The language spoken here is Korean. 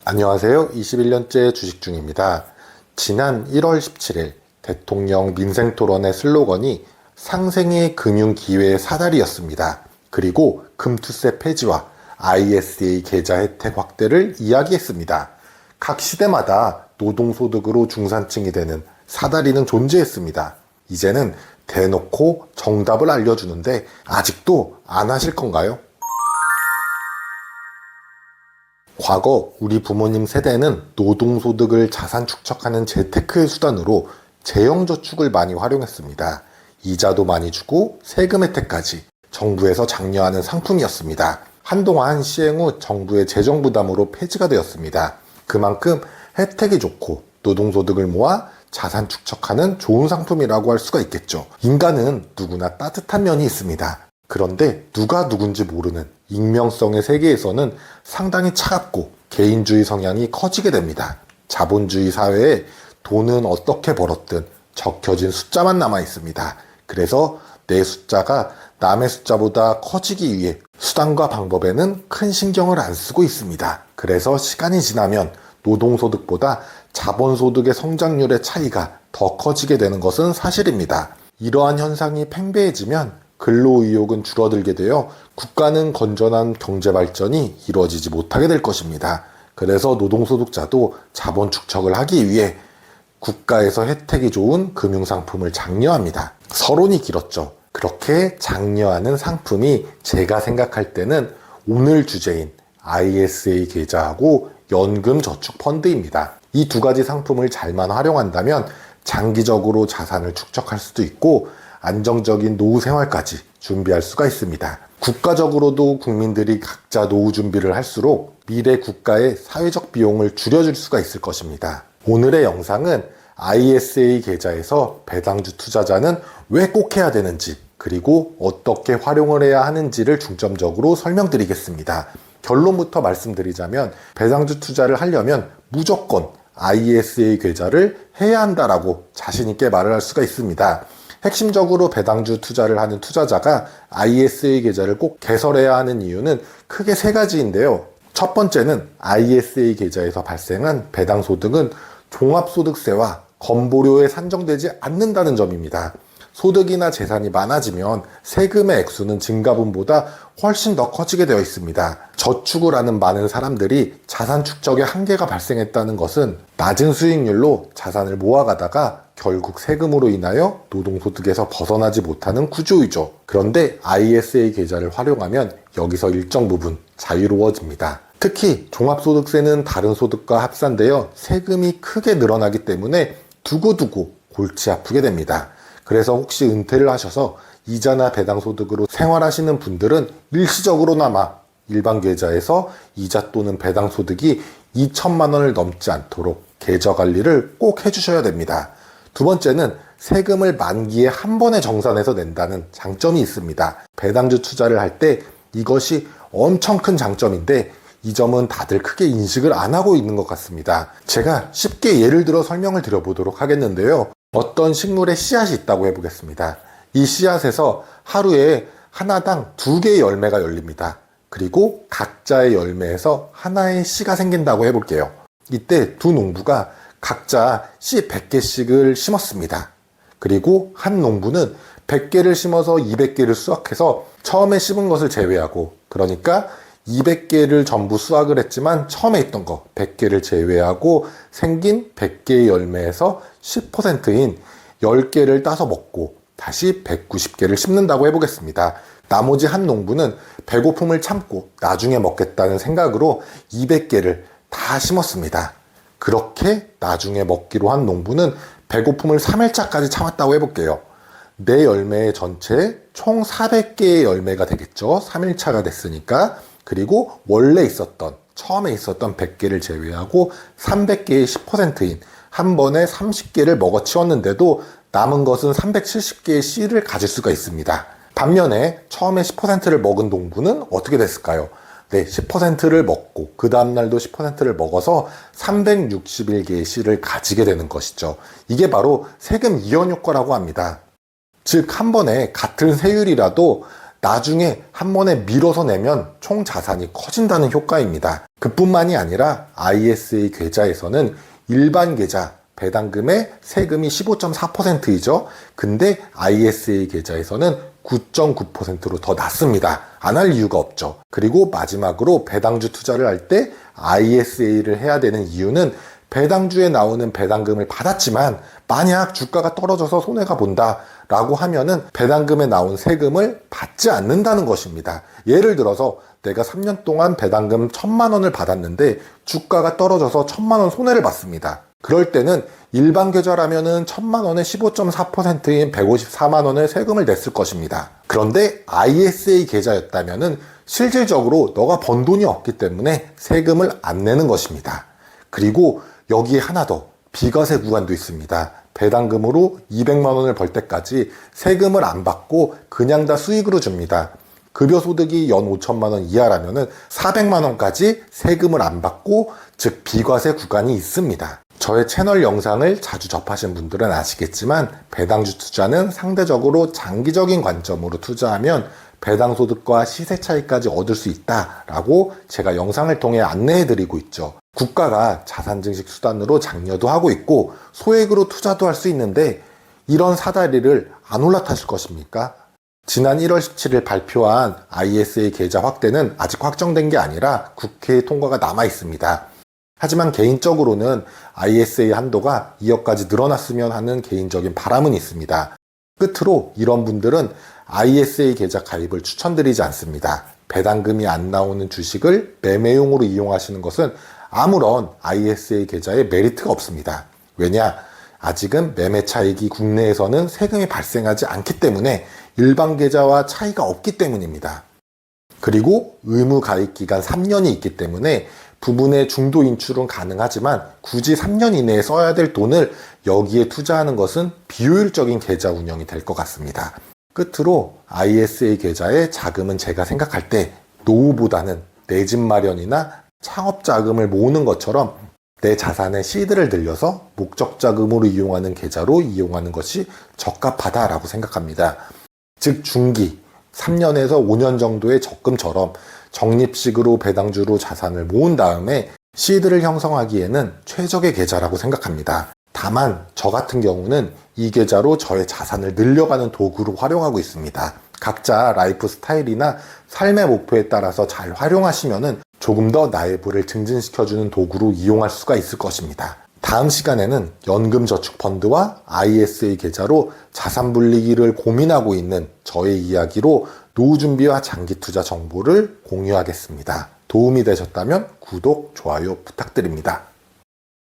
안녕하세요. 21년째 주식중입니다. 지난 1월 17일 대통령 민생토론의 슬로건이 상생의 금융기회의 사다리였습니다. 그리고 금투세 폐지와 ISA 계좌 혜택 확대를 이야기했습니다. 각 시대마다 노동소득으로 중산층이 되는 사다리는 존재했습니다. 이제는 대놓고 정답을 알려주는데 아직도 안 하실 건가요? 과거 우리 부모님 세대는 노동소득을 자산 축적하는 재테크의 수단으로 재형저축을 많이 활용했습니다. 이자도 많이 주고 세금 혜택까지 정부에서 장려하는 상품이었습니다. 한동안 시행 후 정부의 재정 부담으로 폐지가 되었습니다. 그만큼 혜택이 좋고 노동소득을 모아 자산 축적하는 좋은 상품이라고 할 수가 있겠죠. 인간은 누구나 따뜻한 면이 있습니다. 그런데 누가 누군지 모르는 익명성의 세계에서는 상당히 차갑고 개인주의 성향이 커지게 됩니다. 자본주의 사회에 돈은 어떻게 벌었든 적혀진 숫자만 남아 있습니다. 그래서 내 숫자가 남의 숫자보다 커지기 위해 수단과 방법에는 큰 신경을 안 쓰고 있습니다. 그래서 시간이 지나면 노동소득보다 자본소득의 성장률의 차이가 더 커지게 되는 것은 사실입니다. 이러한 현상이 팽배해지면 근로의욕은 줄어들게 되어 국가는 건전한 경제발전이 이루어지지 못하게 될 것입니다. 그래서 노동소득자도 자본 축적을 하기 위해 국가에서 혜택이 좋은 금융상품을 장려합니다. 서론이 길었죠. 그렇게 장려하는 상품이 제가 생각할 때는 오늘 주제인 ISA 계좌하고 연금저축펀드입니다. 이 두 가지 상품을 잘만 활용한다면 장기적으로 자산을 축적할 수도 있고 안정적인 노후 생활까지 준비할 수가 있습니다. 국가적으로도 국민들이 각자 노후 준비를 할수록 미래 국가의 사회적 비용을 줄여줄 수가 있을 것입니다. 오늘의 영상은 ISA 계좌에서 배당주 투자자는 왜 꼭 해야 되는지 그리고 어떻게 활용을 해야 하는지를 중점적으로 설명드리겠습니다. 결론부터 말씀드리자면 배당주 투자를 하려면 무조건 ISA 계좌를 해야 한다라고 자신 있게 말을 할 수가 있습니다. 핵심적으로 배당주 투자를 하는 투자자가 ISA 계좌를 꼭 개설해야 하는 이유는 크게 세 가지인데요. 첫 번째는 ISA 계좌에서 발생한 배당소득은 종합소득세와 건보료에 산정되지 않는다는 점입니다. 소득이나 재산이 많아지면 세금의 액수는 증가분보다 훨씬 더 커지게 되어 있습니다. 저축을 하는 많은 사람들이 자산 축적에 한계가 발생했다는 것은 낮은 수익률로 자산을 모아가다가 결국 세금으로 인하여 노동소득에서 벗어나지 못하는 구조이죠. 그런데 ISA 계좌를 활용하면 여기서 일정 부분 자유로워집니다. 특히 종합소득세는 다른 소득과 합산되어 세금이 크게 늘어나기 때문에 두고두고 골치 아프게 됩니다. 그래서 혹시 은퇴를 하셔서 이자나 배당소득으로 생활하시는 분들은 일시적으로나마 일반 계좌에서 이자 또는 배당소득이 2천만 원을 넘지 않도록 계좌 관리를 꼭 해주셔야 됩니다. 두 번째는 세금을 만기에 한 번에 정산해서 낸다는 장점이 있습니다. 배당주 투자를 할 때 이것이 엄청 큰 장점인데 이 점은 다들 크게 인식을 안 하고 있는 것 같습니다. 제가 쉽게 예를 들어 설명을 드려보도록 하겠는데요. 어떤 식물에 씨앗이 있다고 해보겠습니다. 이 씨앗에서 하루에 하나당 2개의 열매가 열립니다. 그리고 각자의 열매에서 하나의 씨가 생긴다고 해볼게요. 이때 두 농부가 각자 씨 100개씩을 심었습니다. 그리고 한 농부는 100개를 심어서 200개를 수확해서 처음에 심은 것을 제외하고, 그러니까 200개를 전부 수확을 했지만 처음에 있던 거 100개를 제외하고 생긴 100개의 열매에서 10%인 10개를 따서 먹고 다시 190개를 심는다고 해보겠습니다. 나머지 한 농부는 배고픔을 참고 나중에 먹겠다는 생각으로 200개를 다 심었습니다. 그렇게 나중에 먹기로 한 농부는 배고픔을 3일차까지 참았다고 해볼게요. 내 열매 전체에 총 400개의 열매가 되겠죠. 3일차가 됐으니까. 그리고 원래 있었던, 처음에 있었던 100개를 제외하고 300개의 10%인 한 번에 30개를 먹어치웠는데도 남은 것은 370개의 씨를 가질 수가 있습니다. 반면에 처음에 10%를 먹은 농부는 어떻게 됐을까요? 네, 10%를 먹고 그 다음날도 10%를 먹어서 361개의 씨를 가지게 되는 것이죠. 이게 바로 세금 이연 효과라고 합니다. 즉 한 번에 같은 세율이라도 나중에 한 번에 밀어서 내면 총 자산이 커진다는 효과입니다. 그뿐만이 아니라 ISA 계좌에서는 일반 계좌 배당금의 세금이 15.4%이죠. 근데 ISA 계좌에서는 9.9%로 더 낮습니다. 안 할 이유가 없죠. 그리고 마지막으로 배당주 투자를 할 때 ISA를 해야 되는 이유는 배당주에 나오는 배당금을 받았지만 만약 주가가 떨어져서 손해가 본다 라고 하면은 배당금에 나온 세금을 받지 않는다는 것입니다. 예를 들어서 내가 3년 동안 배당금 1,000만 원을 받았는데 주가가 떨어져서 1,000만 원 손해를 봤습니다. 그럴 때는 일반 계좌라면은 1,000만 원에 15.4%인 154만 원의 세금을 냈을 것입니다. 그런데 ISA 계좌였다면은 실질적으로 너가 번 돈이 없기 때문에 세금을 안 내는 것입니다. 그리고 여기에 하나 더 비과세 구간도 있습니다. 배당금으로 200만 원을 벌 때까지 세금을 안 받고 그냥 다 수익으로 줍니다. 급여소득이 연 5천만 원 이하라면은 400만 원까지 세금을 안 받고 즉 비과세 구간이 있습니다. 저의 채널 영상을 자주 접하신 분들은 아시겠지만 배당주 투자는 상대적으로 장기적인 관점으로 투자하면 배당소득과 시세 차이까지 얻을 수 있다라고 제가 영상을 통해 안내해 드리고 있죠. 국가가 자산증식 수단으로 장려도 하고 있고 소액으로 투자도 할 수 있는데 이런 사다리를 안 올라타실 것입니까? 지난 1월 17일 발표한 ISA 계좌 확대는 아직 확정된 게 아니라 국회에 통과가 남아 있습니다. 하지만 개인적으로는 ISA 한도가 2억까지 늘어났으면 하는 개인적인 바람은 있습니다. 끝으로 이런 분들은 ISA 계좌 가입을 추천드리지 않습니다. 배당금이 안 나오는 주식을 매매용으로 이용하시는 것은 아무런 ISA 계좌에 메리트가 없습니다. 왜냐? 아직은 매매 차익이 국내에서는 세금이 발생하지 않기 때문에 일반 계좌와 차이가 없기 때문입니다. 그리고 의무 가입 기간 3년이 있기 때문에 부분의 중도 인출은 가능하지만 굳이 3년 이내에 써야 될 돈을 여기에 투자하는 것은 비효율적인 계좌 운영이 될 것 같습니다. 끝으로 ISA 계좌의 자금은 제가 생각할 때 노후보다는 내 집 마련이나 창업 자금을 모으는 것처럼 내 자산의 시드를 늘려서 목적 자금으로 이용하는 계좌로 이용하는 것이 적합하다라고 생각합니다. 즉 중기 3년에서 5년 정도의 적금처럼 적립식으로 배당주로 자산을 모은 다음에 시드를 형성하기에는 최적의 계좌라고 생각합니다. 다만 저 같은 경우는 이 계좌로 저의 자산을 늘려가는 도구로 활용하고 있습니다. 각자 라이프 스타일이나 삶의 목표에 따라서 잘 활용하시면은 조금 더 나의 부를 증진시켜주는 도구로 이용할 수가 있을 것입니다. 다음 시간에는 연금저축펀드와 ISA 계좌로 자산 분리기를 고민하고 있는 저의 이야기로 노후 준비와 장기 투자 정보를 공유하겠습니다. 도움이 되셨다면 구독, 좋아요 부탁드립니다.